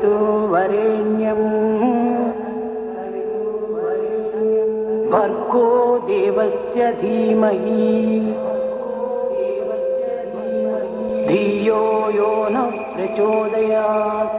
तत्सवितुर्वरेण्यं भर्गो देवस्य धीमहि धियो यो नः प्रचोदयात्।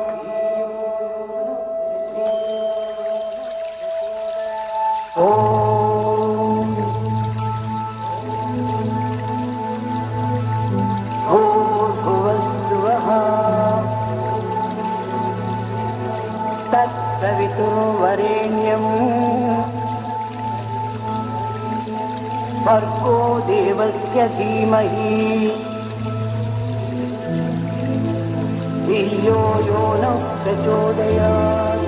तत्सवितुर्वरेण्यं भर्गो देवस्य धीमहि धियो यो नः प्रचोदयात्।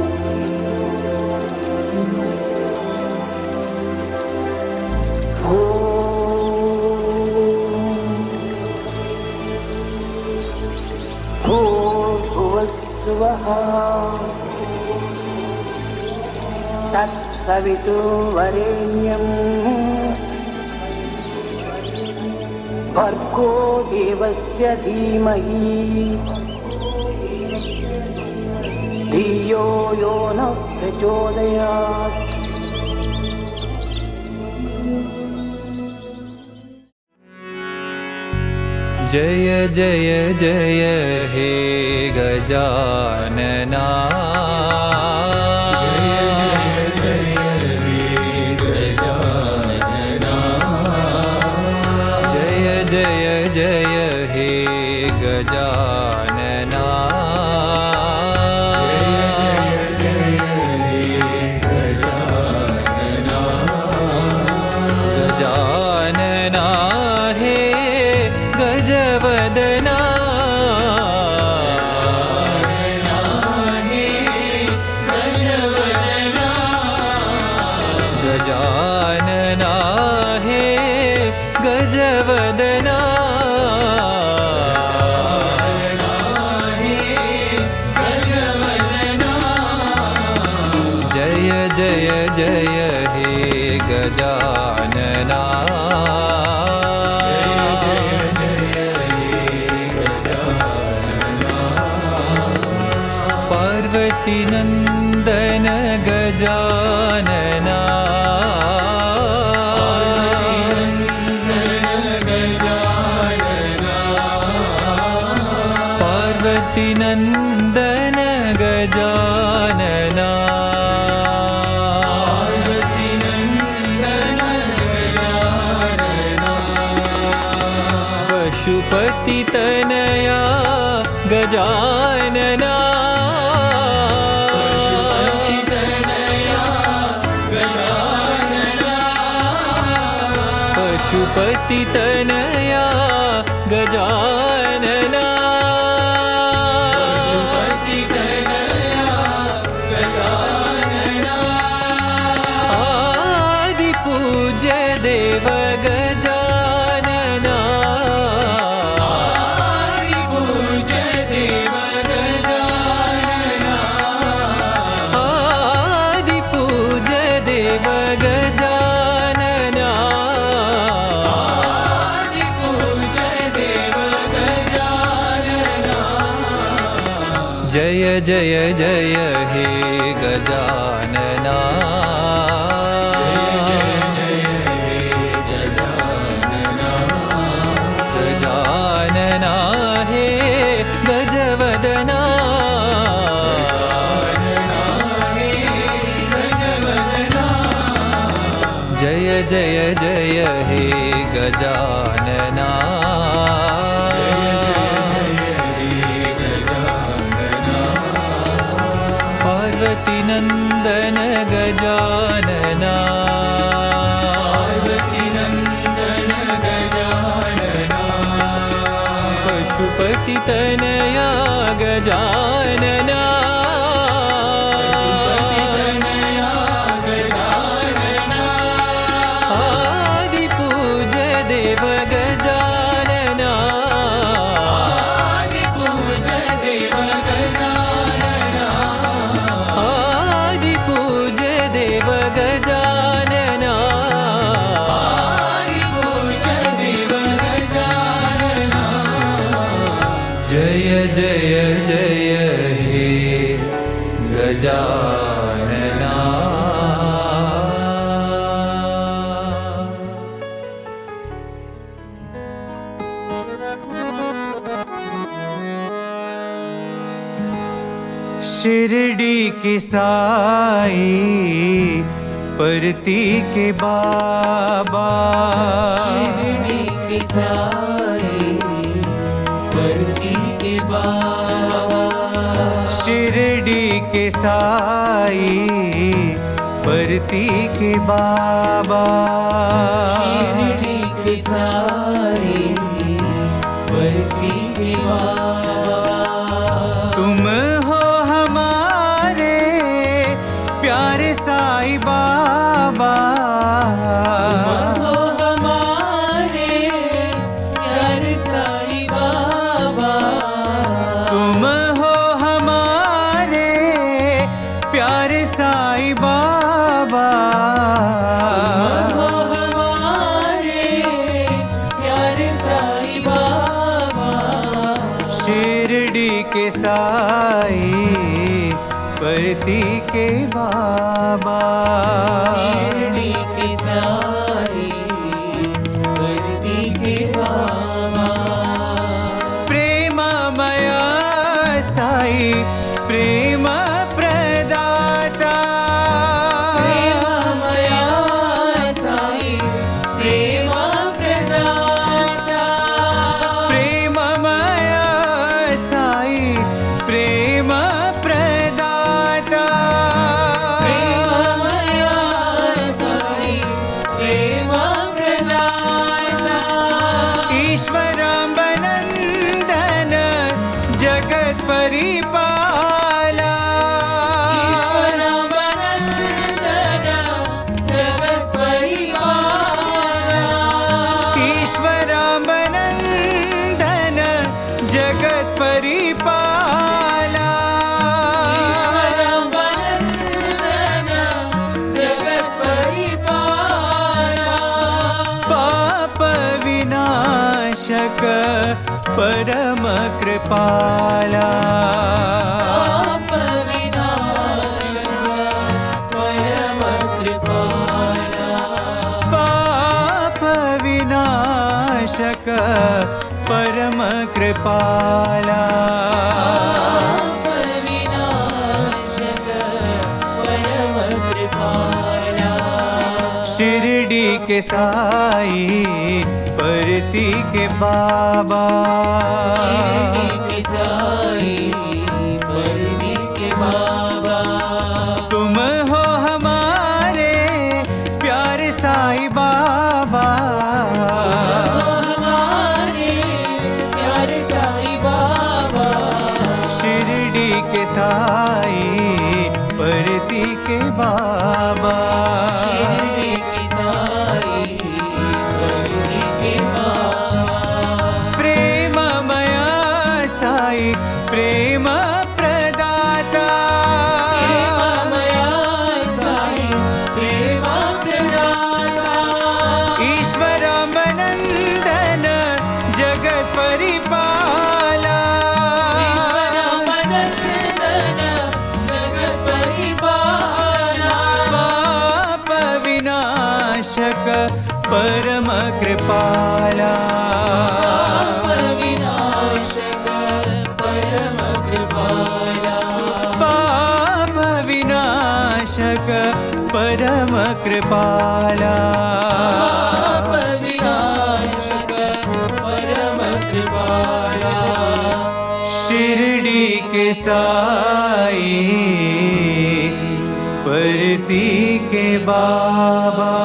भूर्भुवस्सुवः तत्सवितुर्वरेण्यं भर्गो देवस्य धीमहि धियो यो नः प्रचोदयात्। जय जय जय हे गजानना, जय जय जय हे गजानना, जय जय जय हे गजानना, जय जय जय हे गजानना, गजानना हे गजवदना, गजानना हे गजवदना, जय जय जय हे गजानना, पार्वती नंदन गजानना, पार्वती नंदन गजानना, पशुपति तनया गजानना, पशुपति तनया गजानना, पशुपति तनया गजानना, आदि पूज्य देव गजानना, आदि पूज्य देव गजानना, आदि पूज्य देव गजानना, जय जय जय हे गजानना, जय जय जय हे गजानना, गजानना हे गजवदना, गजानना हे गजवदना, जय जय जय हे गजानना, पार्वती नंदन गजानना, पार्वती नंदन गजानना, पशुपति तनया गजानना, पशुपति तनया शिरडी के साई परती के बाबा, शिरडी के साई परती के बाबा, शिरडी के साई परती के बाबा, शिरडी के साई परती के बाबा। तुम हो हमारे प्यारे साईं बाबा, तुम हो हमारे प्यारे साईं बाबा, तुम हो हमारे प्यारे साईं बाबा, तुम हो हमारे प्यारे साईं बाबा। शिरडी के साई परती के बाबा, शिरडी के साई परती के बाबा। प्रेममया साई प्रेम प्रदाता, प्रेममया साई प्रेम प्रदाता, प्रेममया साई प्रेम प्रदाता, प्रेममया साई प्रेम प्रदाता। ईश्वराम्बनन्दन जगत् परिपाला, ईश्वराम्बनन्दन जगत् परिपाला, ईश्वराम्बनन्दन जगत् परिपाला, ईश्वराम्बनन्दन जगत् परिपाला। पाप विनाशक परम कृपाला, पाप विनाशक परम कृपाला, पाप विनाशक परम कृपाला, पाप विनाशक परम कृपाला। शिरडी के साई परती के बाबा, शिरडी के साई परती के बाबा, तुम हो हमारे प्यारे साईं बाबा, हमारे प्यारे साईं बाबा। शिरडी के साई परती के बाबा, शिरडी के साई परती के बाबा, प्रेममया साई प्रेम प्रदाता, प्रेममया साई प्रेम प्रदाता, ईश्वराम्बनन्दन जगत् परिपाला, ईश्वराम्बनन्दन जगत् परिपाला, पाप विनाशक परम कृपाला, पाप विनाशक परम कृपाला, पाप विनाशक परम कृपाला, पाप विनाशक परम कृपाला। शिरडी के साई परती के बाबा।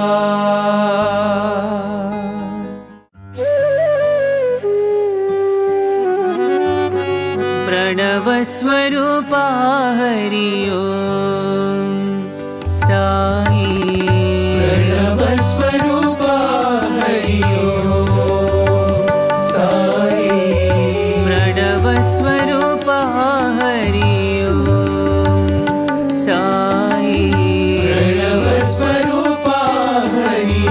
प्रणव स्वरूपा हरि ओम साई, प्रणव स्वरूपा हरि ओम साई, प्रणव स्वरूपा हरि ओम साई, प्रणव स्वरूपा हरि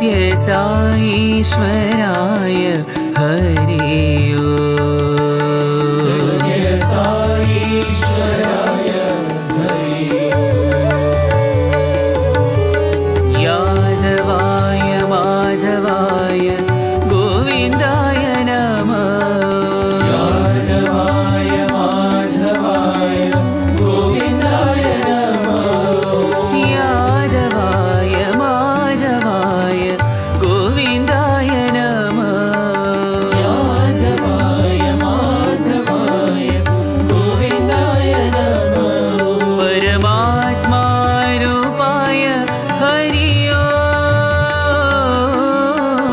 सत्य साईश्वराय हरि ओम्। सत्य साईश्वराय हरि ओम्। यादवाय माधवाय गोविन्दाय नमः। यादवाय माधवाय गोविन्दाय नमः। यादवाय माधवाय गोविन्दाय नमः। यादवाय माधवाय गोविन्दाय नमः। परमात्मा रूपाय हरि ओम्।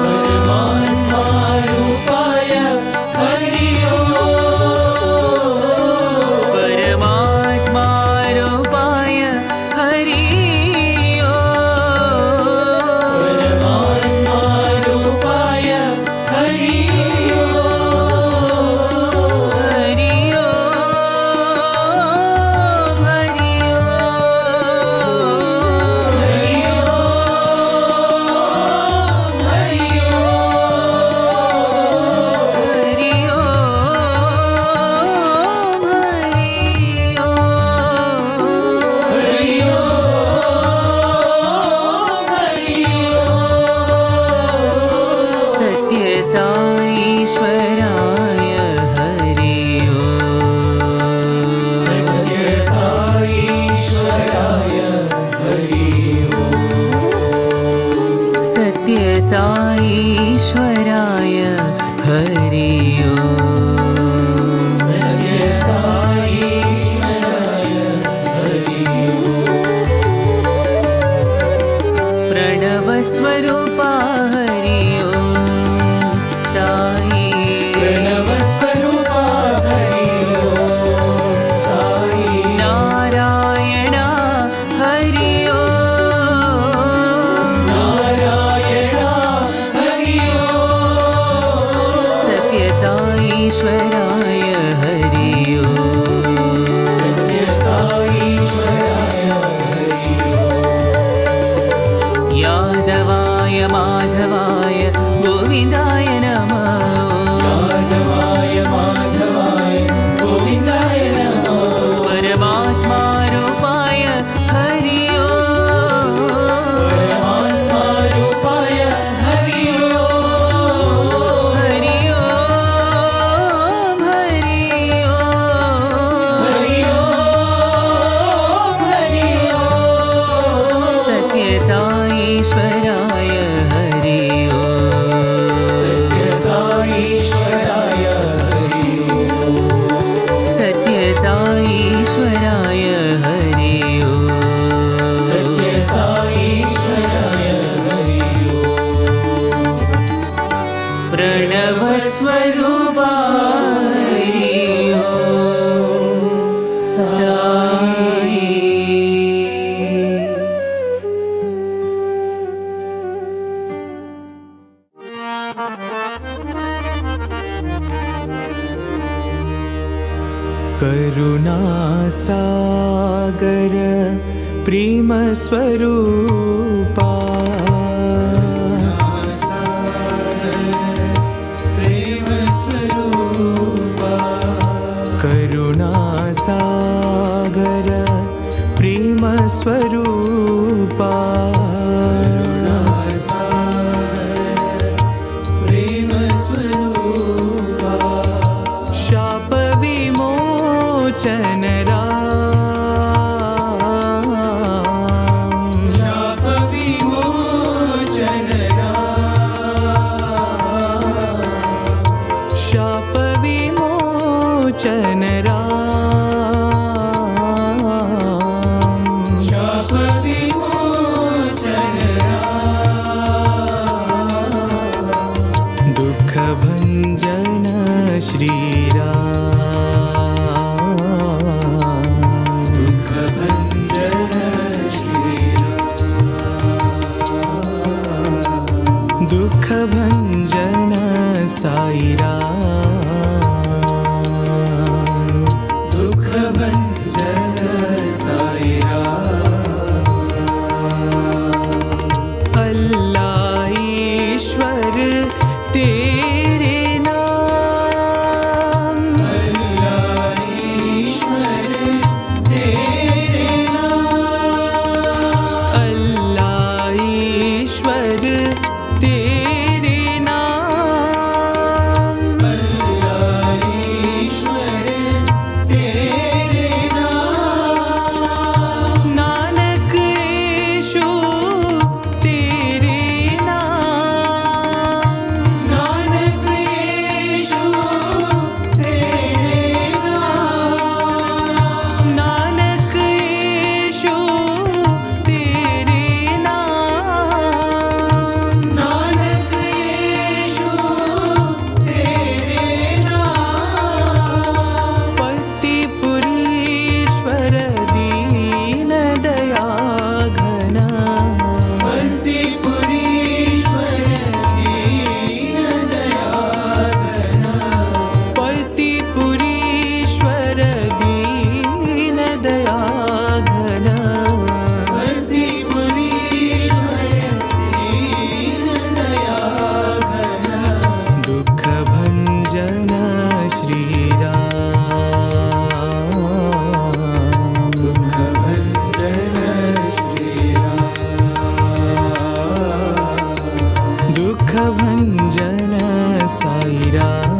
परमात्मा रूपाय हरि ओम्। परमात्मा रूपाय हरि ओम्। परमात्मा रूपाय हरि ओम्। हरि ओम्। हरि ओम्। हरि ओम्। हरि साईश्वराय हरि ओम्। सत्य साईश्वराय हरि ओम्। प्रणवस्वरूपा हरि ओम्। साई प्रणवस्वरूपा हरि ओम्। साई नारायण हरि ओम्। नारायण हरि ओम्। सत्य साईश्वराय हरि ओम्। सत्य साईश्वराय हरि ओम्। यादवाय माधवाय गोविन्दाय नमः। यादवाय माधवाय गोविन्दाय नमः। परमात्मा रूपाय हरि ओम्। परमात्मा रूपाय हरि ओम्। हरि ओम्। हरि ओम्। हरि ओम्। हरि ओम्। सत्य साईश्वराय हरि ओम्। सत्य साईश्वराय हरि ओम्। सत्य साईश्वराय हरि ओम्। सत्य साईश्वराय हरि ओम्। प्रणवस्वरूपा हरि ओम्। साई करुणासागर प्रेमस्वरूपा प्रेम स्वरूपा करुणासागर प्रेमस्वरूपा प्रेम स्वरूपा शाप विमोचन शाप विमोचन शाप विमोचन शाप विमोचन दुःख भंजन श्रीराम दुःख भंजन श्रीराम दुःख भंजन साईराम दुःख भंजन साईराम अल्लाह दुख भंजन साई राम।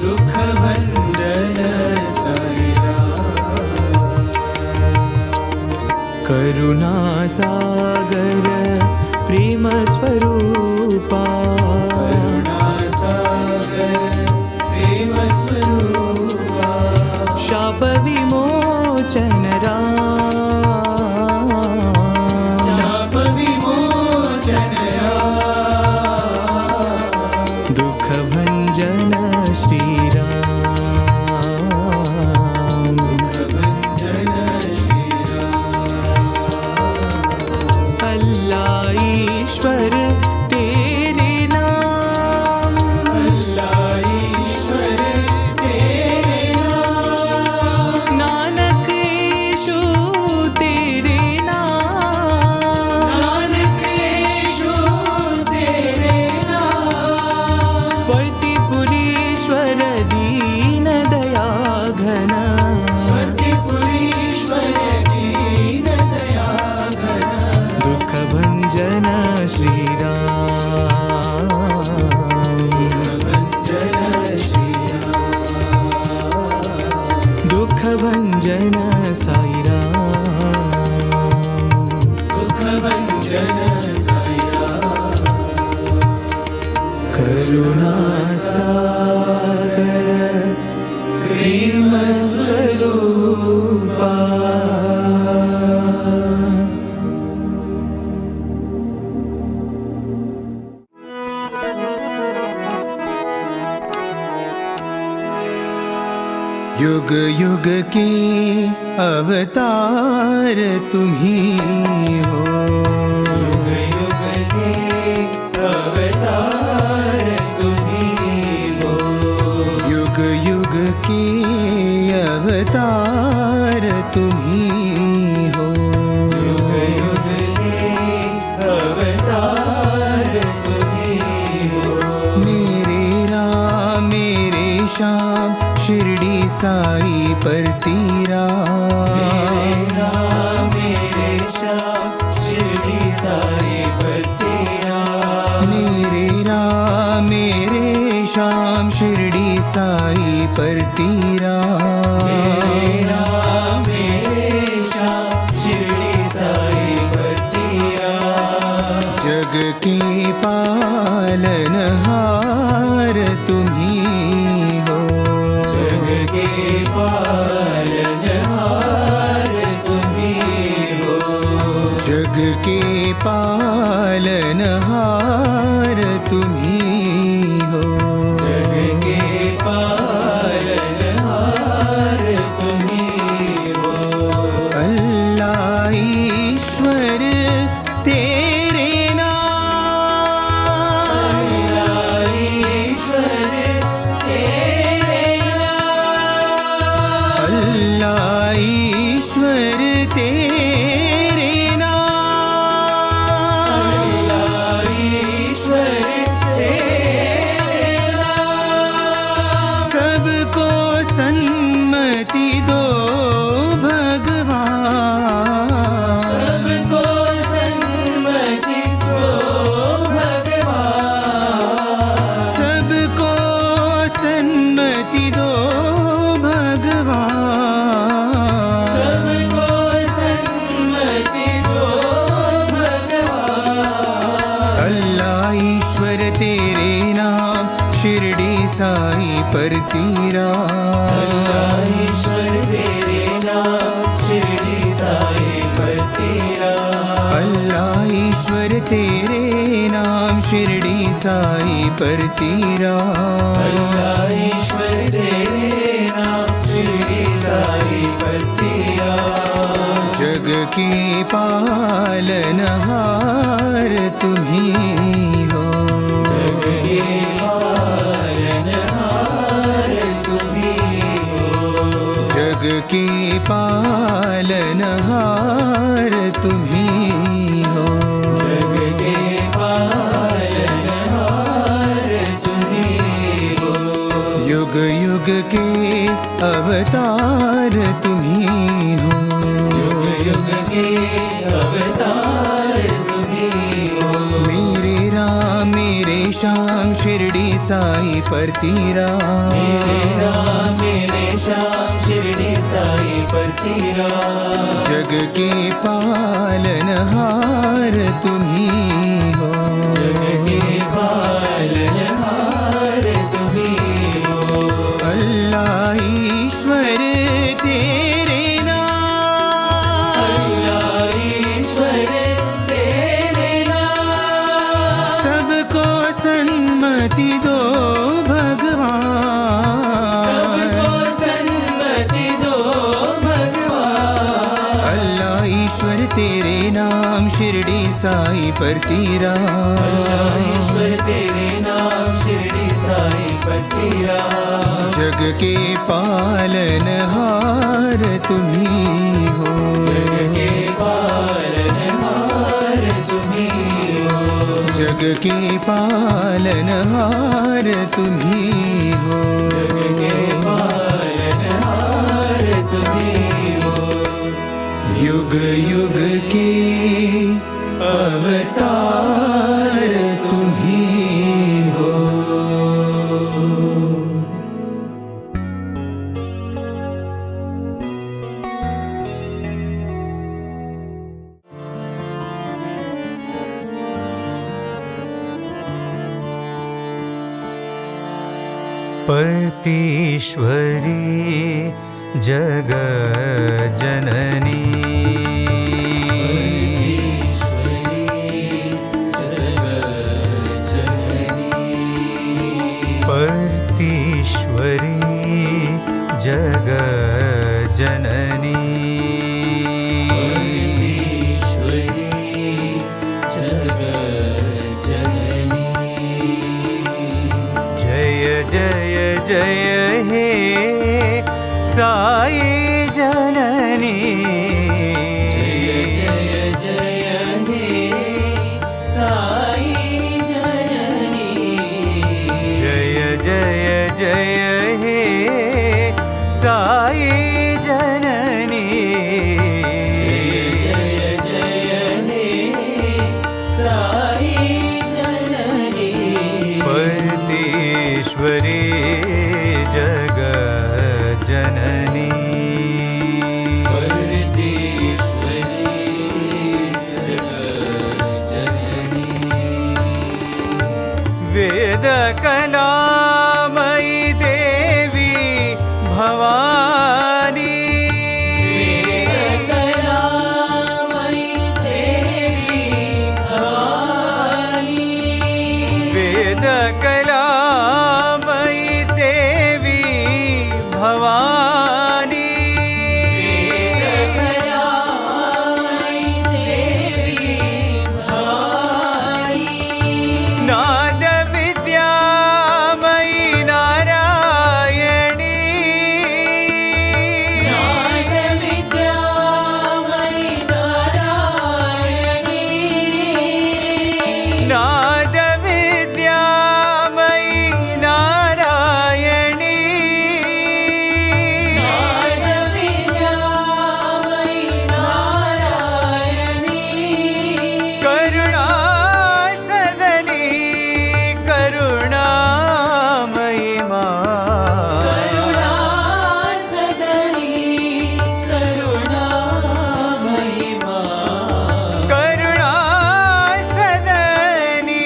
दुख भंजन साई राम। करुणा सागर प्रेम स्वरूपा। करुणा सागर प्रेम स्वरूपा। शाप विमोचन राम। शाप विमोचन राम। दुख भंजन श्री राम। दुख भंजन श्री राम। अल्लाह ईश्वर तेरे नाम। अल्लाह ईश्वर तेरे नाम। नानक यीशु तेरे नाम। नानक यीशु तेरे नाम। वर्तिपुरीश्वर दीन दया घन। वर्तिपुरीश्वर दीन दया घन। दुख भंजन श्री राम। दुख भंजन श्री राम। दुख भंजन साई राम। दुख भंजन साई राम। करुणा सागर प्रेम स्वरूपा। युग युग के अवतार तुम्ही हो। युग युग के अवतार तुम्ही हो। युग युग के अवतार तुम्ही हो। युग युग के अवतार तुम्ही हो। मेरे राम मेरे श्याम शिरडी साई पर तेरा। मेरे राम मेरे श्याम शिरडी साई पर तेरा। मेरे राम मेरे श्याम शिरडी साई पर तेरा। मेरे राम मेरे श्याम शिरडी साई पर तेरा। जग के पालनहार तुम्ही हो। जग के पालनहार तुम्ही हो। जग के पालनहार तुम्ही हो। जग के पालनहार तुम्ही हो। अल्लाह ईश्वर तेरे नाम। अल्लाह ईश्वर तेरे नाम। अल्लाह ईश्वर तेरे नाम। अल्लाह ईश्वर तेरे नाम। सबको सन्मति दो भगवान। सबको सन्मति दो भगवान। सबको सन्मति दो भगवान। सबको सन्मति दो भगवान। अल्लाह ईश्वर तेरे नाम शिरडी साई पर तेरा। अल्लाह ईश्वर तेरे नाम शिरडी साई पर तेरा। अल्लाह ईश्वर तेरे नाम शिरडी साई पर तेरा। अल्लाह ईश्वर तेरे नाम शिरडी साई पर तेरा। जग के पालनहार तुम्ही हो। जग के पालनहार तुम्ही हो। जग के पालनहार तुम्ही हो। जग के पालनहार तुम्ही हो। युग युग के अवतार तुम्ही हो। युग युग के अवतार तुम्ही शिरडी साई पर तेरा, मेरे राम मेरे श्याम शिरडी साई पर तेरा। जग के पालनहार तुम्ही हो, जग के पालनहार तुम्ही हो। अल्लाह ईश्वर तेरे नाम, अल्लाह ईश्वर तेरे नाम। सबको सन्मति दो भगवान, सबको सन्मति दो भगवान। अल्लाह ईश्वर तेरे नाम शिरडी साई पर तेरा, अल्लाह ईश्वर तेरे नाम शिरडी साई पर तेरा। जग के पालनहार तुम्ही हो, जग के पालनहार तुम्ही हो। जग के पालनहार तुम्ही हो, जग के पालनहार तुम्ही हो। युग युग के अवतार तुम्ही हो। परतीश्वरी जग जननी, परतीश्वरी जग जननी, जय जय जय हे साई जननी, जय जय जय हे साई जननी। जय जय जय हे साई जननी, जय जय हे साई जननी। परतीश्वरी जग जननी, परतीश्वरी जग जननी। वेद कलामयी देवी भवानी, कलामयी देवी भवानी। वेद कलामयी देवी भवानी, कलामयी देवी भवानी। नाद विद्यामयी नारायणी, नाद विद्यामयी नारायणी। नाद विद्यामयी नारायणी, नाद विद्यामयी नारायणी। करुणा सदनी करुणामयी मां, करुणा सदनी करुणामयी मां। करुणा सदनी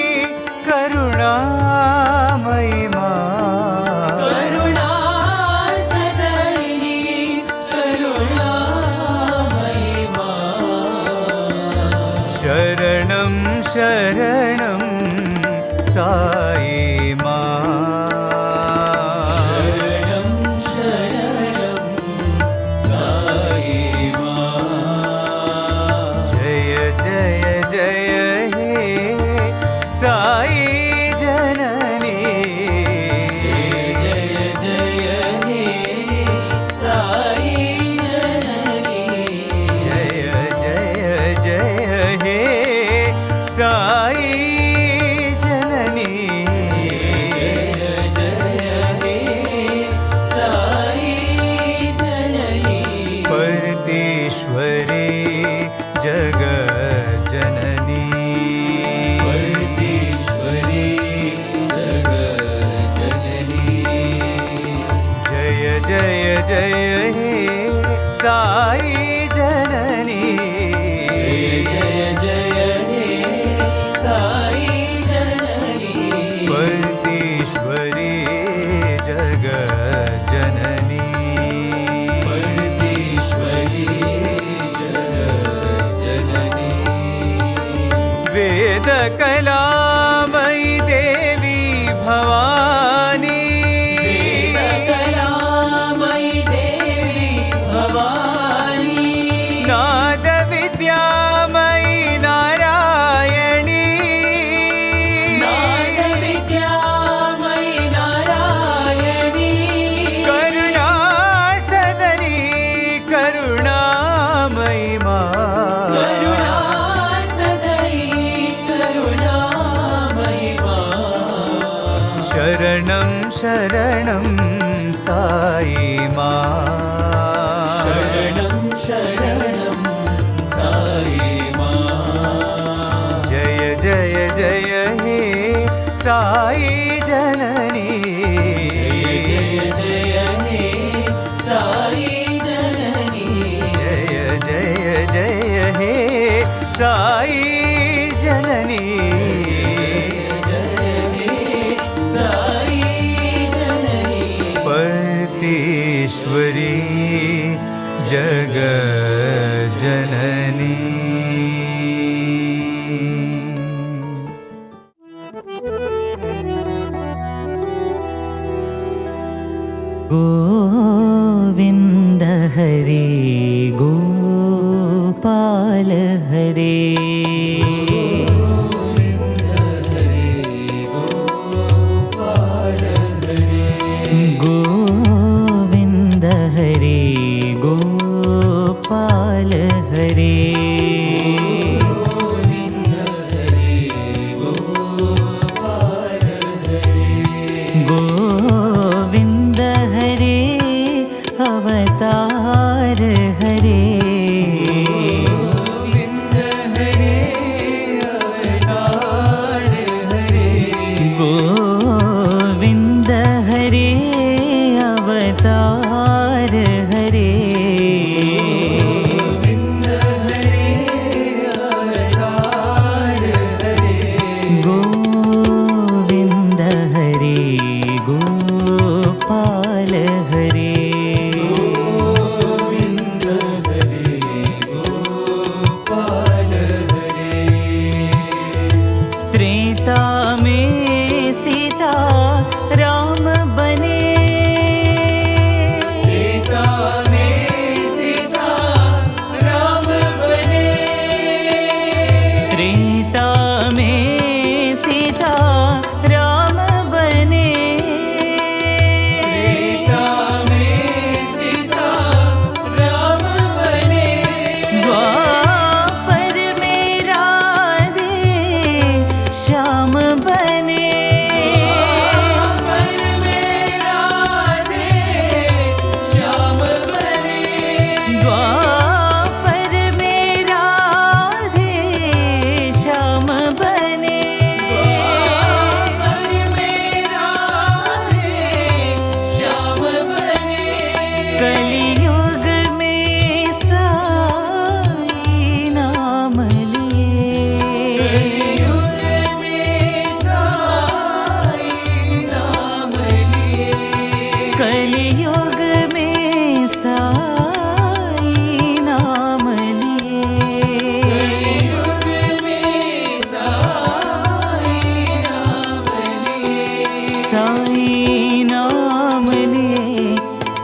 करुणामयी मां, करुणा सदनी करुणामयी मां। शरणं शरणं साई मां, शरणं शरणं साई मां। जय जय जय हे साई जननी, जय जय जय हे साई जननी। जय जय जय हे साई जननी, जय जय हे साई जननी। परतीश्वरी जग जननी, परतीश्वरी जग वेद कलामयी देवी भवानी, कलामयी देवी भवानी, नाद विद्यामयी नारायणी, नाद विद्यामयी नारायणी, करुणा सदनी करुणामयी माँ, करुणा सदयी करुणामयी माँ, शरणं शरणं साई माँ, शरणं शरणं साई माँ, जय जय जय हे साई जननी, जय जय हे साई जननी, जय जय जय हे साई जननी, साई जननी, परतीश्वरी जग जननी। गोविन्द हरे गोपाल हरे, गोविन्द हरे गोपाल हरे, गोविन्द हरे अवतार हरे, गोविन्द हरे अवतार हरे, गोविन्द हरे गोपाल हरे, त्रेता में सीता राम बने, त्रेता में सीता राम बने, त्रेता में सीता राम बने, त्रेता में सीता राम बने, द्वापर में राधे श्याम बने, पर मेरा दे श्याम बने, द्वापर में राधे श्याम बने, पर मेरा दे श्याम बने, कलियुग में साई नाम लिए, युग में साई नाम लिए, कलियुग में साई नाम लिए, युग में साई नाम लिए, साई नाम लिए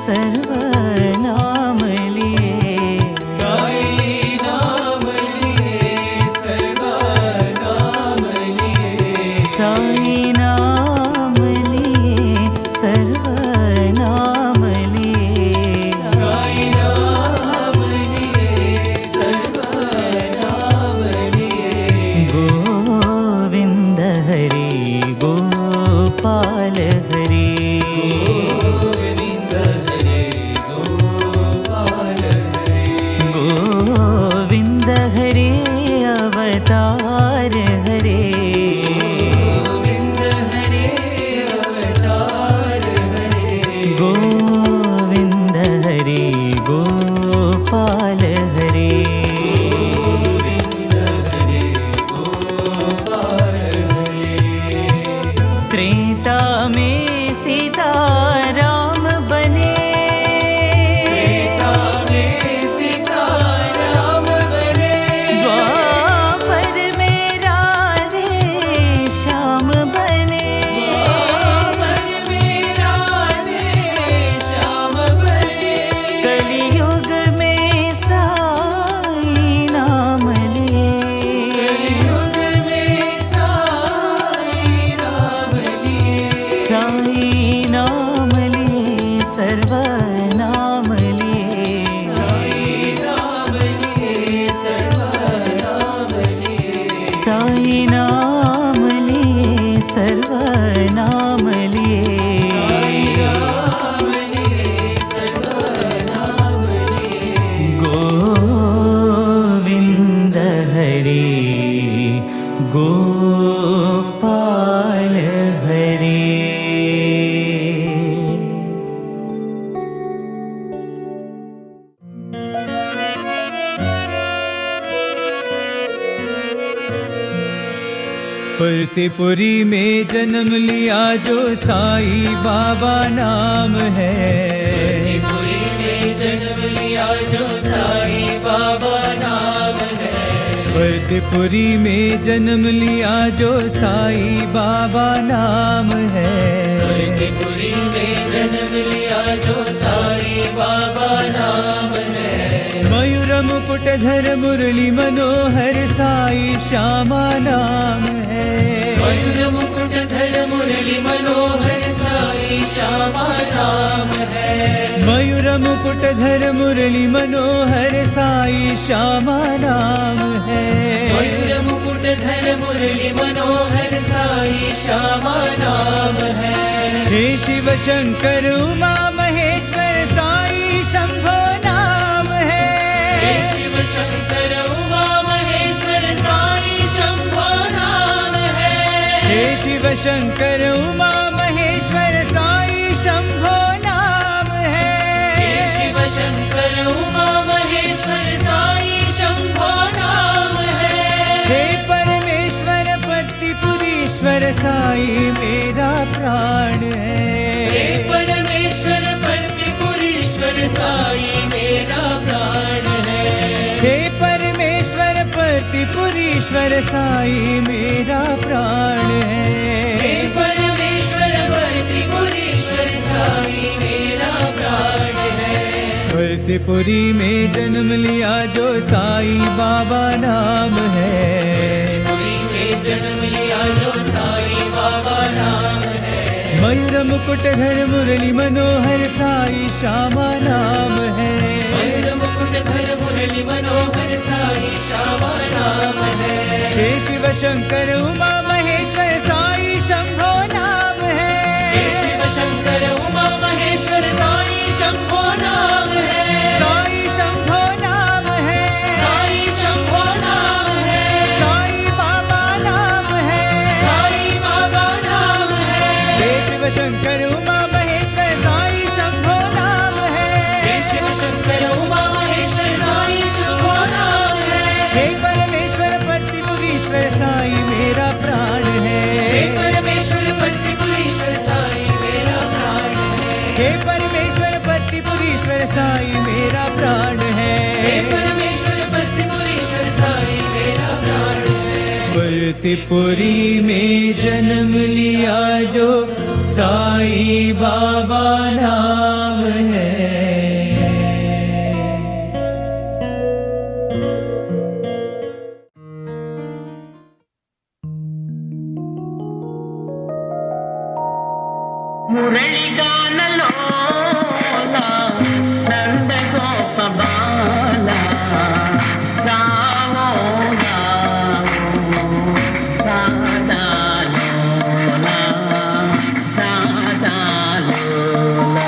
सर्वनाम लिए, साई नाम लिए सर्वनाम लिए, साई नाम लिए सर्वनाम लिए, साई नाम लिए सर्वनाम लिए, गोविन्द हरे गोपाल हरे, गोविन्द हरे गोपाल हरे, गोविन्द हरे अवतार हरे, गोविन्द हरे अवतार हरे, गोविन्द हरे गोपाल हरे, गोविन्द हरे गोपाल हरे, त्रेता नाम लिए सर्वनाम लिए गोविंद हरे गोपाल हरे। परतेपुरी में जन्म लिया जो साईं बाबा नाम है। परतेपुरी में जन्म लिया जो साईं बाबा नाम है। परतेपुरी में जन्म लिया जो साईं बाबा नाम है। परतेपुरी में जन्म लिया जो साईं बाबा नाम है। मयूर मुकुट धर मुरली मनोहर साईं श्यामा नाम है। मयूर मुकुट धर मुरली मनोहर साईं श्यामा नाम है। मयूर मुकुट धर मुरली मनोहर साईं श्यामा नाम है। मयूर मुकुट धर मुरली मनोहर साईं श्यामा नाम है। हे शिव शंकर उमा महेश्वर साईं शंभो नाम है। हे शिव शंकर उमा महेश्वर साईं शंभो नाम है। हे शिव शंकर उमा महेश्वर साईं शंभो नाम है। हे शिव शंकर उमा महेश्वर साईं शंभो नाम है। हे परमेश्वर पतिपुरीश्वर साईं मेरा प्राण है। हे परमेश्वर पतिपुरीश्वर साईं मेरा प्राण है। हे परमेश्वर पतिपुरीश्वर साईं मेरा प्राण है। हे परमेश्वर पतिपुरीश्वर साईं मेरा प्राण है। परतेपुरी में जन्म लिया जो साईं बाबा नाम है। पुरी में जन्म लिया जो साईं बाबा नाम है। मयूर मुकुट धर मुरली मनोहर साईं श्यामा नाम है। मयूर मुकुट धर मुरली मनोहर साईं श्यामा नाम है। हे शिव शंकर उमा महेश्वर साईं शंभो नाम है। हे शिव शंकर उमा महेश्वर साईं शंभो नाम है। साईं शंभो नाम है। साईं शंभो नाम है। साईं बाबा नाम है। साईं बाबा नाम है। हे शिव शंकर उमा महेश्वर साईं शंभो नाम है। हे शिव शंकर उमा महेश्वर साईं शंभो नाम है। हे परमेश्वर पतिपुरीश्वर साईं मेरा प्राण है। हे परमेश्वर पतिपुरीश्वर साईं मेरा प्राण है। हे परमेश्वर पतिपुरीश्वर साईं मेरा प्राण है। हे परमेश्वर पतिपुरीश्वर साईं मेरा प्राण है। परतेपुरी में जन्म लिया जो साईं बाबा नाम है। మురళి గానలోన నంద గోప బాల రావో రావో రాధాలోన రాధాలోన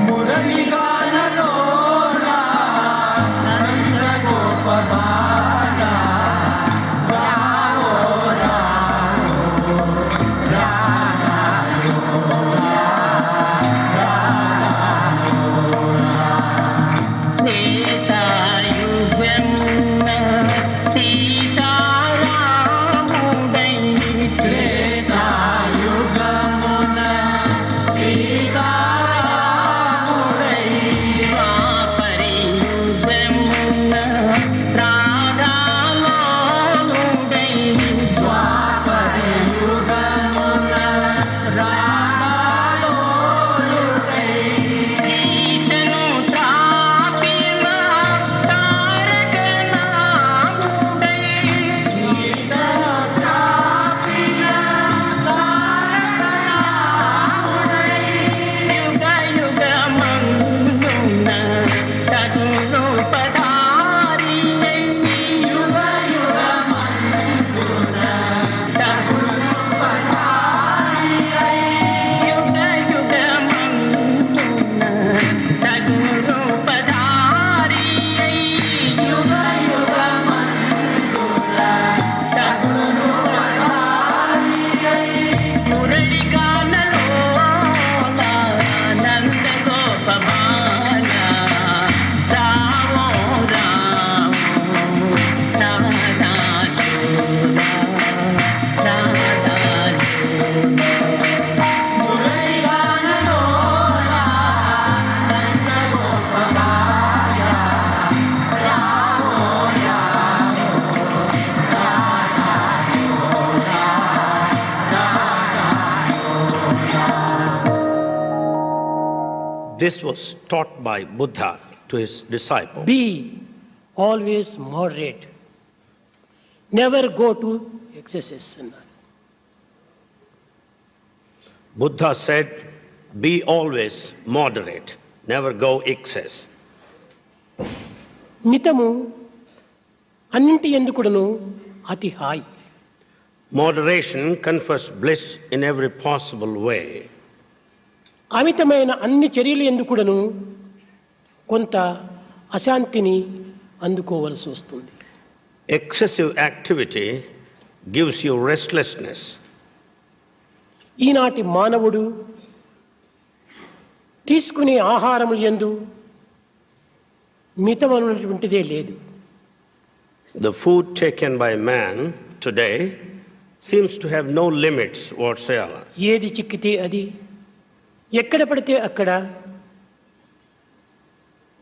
మురళి గానలోన నంద గోప బాల రావో రావో రాధాలోన This was taught by Buddha to his disciples. Be always moderate. Never go to excesses. Buddha said, be always moderate, never go excess. మితము అన్నింటి ఎందుకుడను అతి హాయి. Moderation confers bliss in every possible way. అమితమైన అన్ని చర్యలు ఎందుకుడను కొంత అశాంతిని అందుకోవలసి వస్తుంది. Excessive activity gives you restlessness. ఈనాటి మానవుడు తీసుకునే ఆహారములు యందు మితమైనటువంటిదే లేదు. The food taken by man today seems to have no limits whatsoever. ఏది చిక్కితే అది, ఎక్కడ పడితే అక్కడ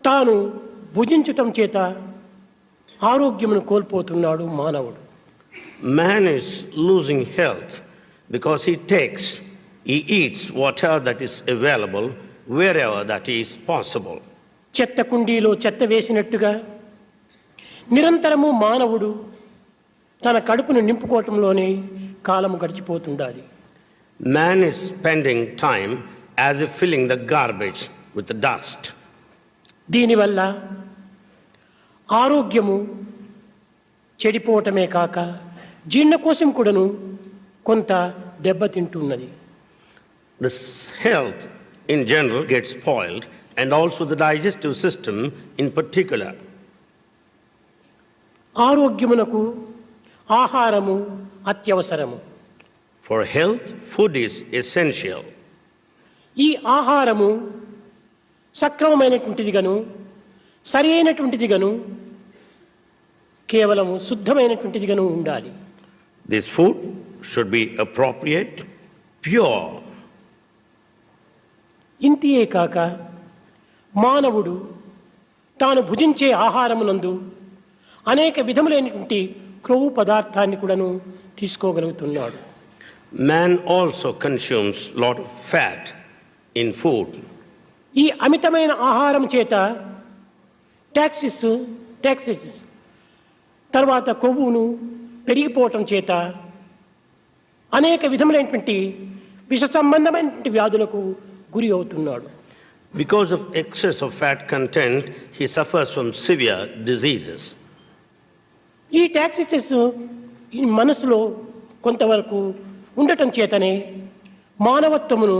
తాను భుజించటం చేత ఆరోగ్యమును కోల్పోతున్నాడు మానవుడు. Man is losing health because he eats whatever that is available, wherever that is possible. చెత్త కుండీలో చెత్త వేసినట్టుగా నిరంతరము మానవుడు తన కడుపును నింపుకోవటంలోనే కాలము గడిచిపోతుండాలి. Man is spending time as if filling the garbage with the dust. దీనివల్ల ఆరోగ్యము చెడిపోవటమే కాక జీర్ణకోశం కూడాను కొంత దెబ్బతింటున్నది. The health in general gets spoiled, and also the digestive system in particular. ఆరోగ్యమునకు ఆహారము అత్యవసరము. For health, food is essential. ఈ ఆహారము సక్రమమైనటువంటిది గను, సరి అయినటువంటిది గను, కేవలము శుద్ధమైనటువంటిది గను ఉండాలి. This food should be appropriate, pure. ఇంతియే కాక మానవుడు తాను భుజించే ఆహారమునందు అనేక విధములైనటువంటి క్రొవ్వు పదార్థాన్ని కూడాను తీసుకోగలుగుతున్నాడు. Man also consumes lot of fat in food. ఈ అమితమైన ఆహారం చేత టాక్సిస్ తర్వాత కొవ్వును పెరిగిపోవటం చేత అనేక విధములైనటువంటి విష సంబంధమైనటువంటి వ్యాధులకు గురి అవుతున్నాడు. Because of excess of fat content, he suffers from severe diseases. ఈ టాక్సిస్ ఈ మనసులో కొంతవరకు ఉండటం చేతనే మానవత్వమును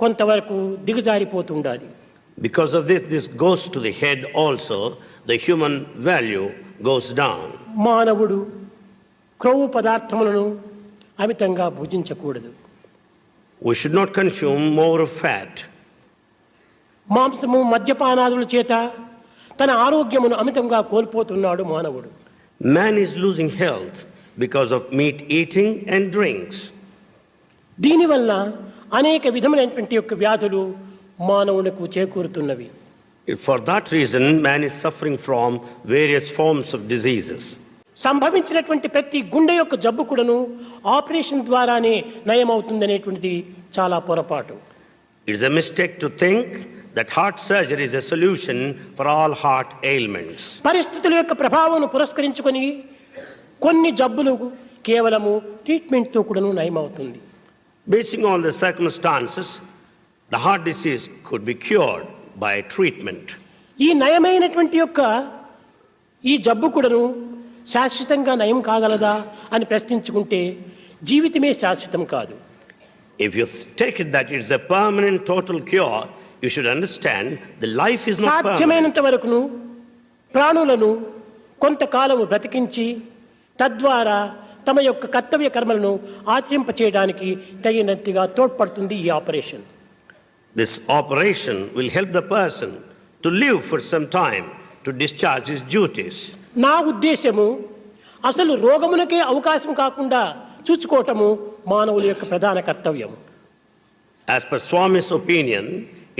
కొంతవరకు దిగజారిపోతుండాలి. Because of this goes to the head also, the human value goes down. మానవుడు క్రొవ్వు పదార్థములను అమితంగా భుజించకూడదు. We should not consume more of fat. మాంసము మద్యపానాదుల చేత తన ఆరోగ్యమును అమితంగా కోల్పోతున్నాడు మానవుడు. Man is losing health because of meat eating and drinks. దీనివల్ల అనేక విధములైనటువంటి యొక్క వ్యాధులు మానవునికి చేకూరుతున్నవి. For that reason, man is suffering from various forms of diseases. సంభవించినటువంటి ప్రతి గుండె యొక్క జబ్బు కూడాను ఆపరేషన్ ద్వారానే నయమవుతుందనేటువంటిది చాలా పొరపాటు. It is a mistake to think that heart surgery is a solution for all heart ailments. పరిస్థితుల యొక్క ప్రభావం పురస్కరించుకొని కొన్ని జబ్బులు కేవలము ట్రీట్మెంట్తో కూడాను నయమవుతుంది. Basing on the circumstances, the heart disease could be cured by treatment. ఈ నయమైనటువంటి యొక్క ఈ జబ్బు కూడాను శాశ్వతంగా నయం కాగలదా అని ప్రశ్నించుకుంటే జీవితమే శాశ్వతం కాదు. If you take it that it's a permanent total cure, you should understand the life is not permanent. సాధ్యమైనంత వరకును ప్రాణులను కొంతకాలము బ్రతికించి తద్వారా తమ యొక్క కర్తవ్య కర్మలను ఆచరింపచేయడానికి తగినట్టుగా తోడ్పడుతుంది ఈ operation. This operation will help the person to live for some time, to discharge his duties. నా ఉద్దేశము అసలు రోగమునకే అవకాశం కాకుండా చూసుకోవటము మానవుల యొక్క ప్రధాన కర్తవ్యం. As per Swami's opinion,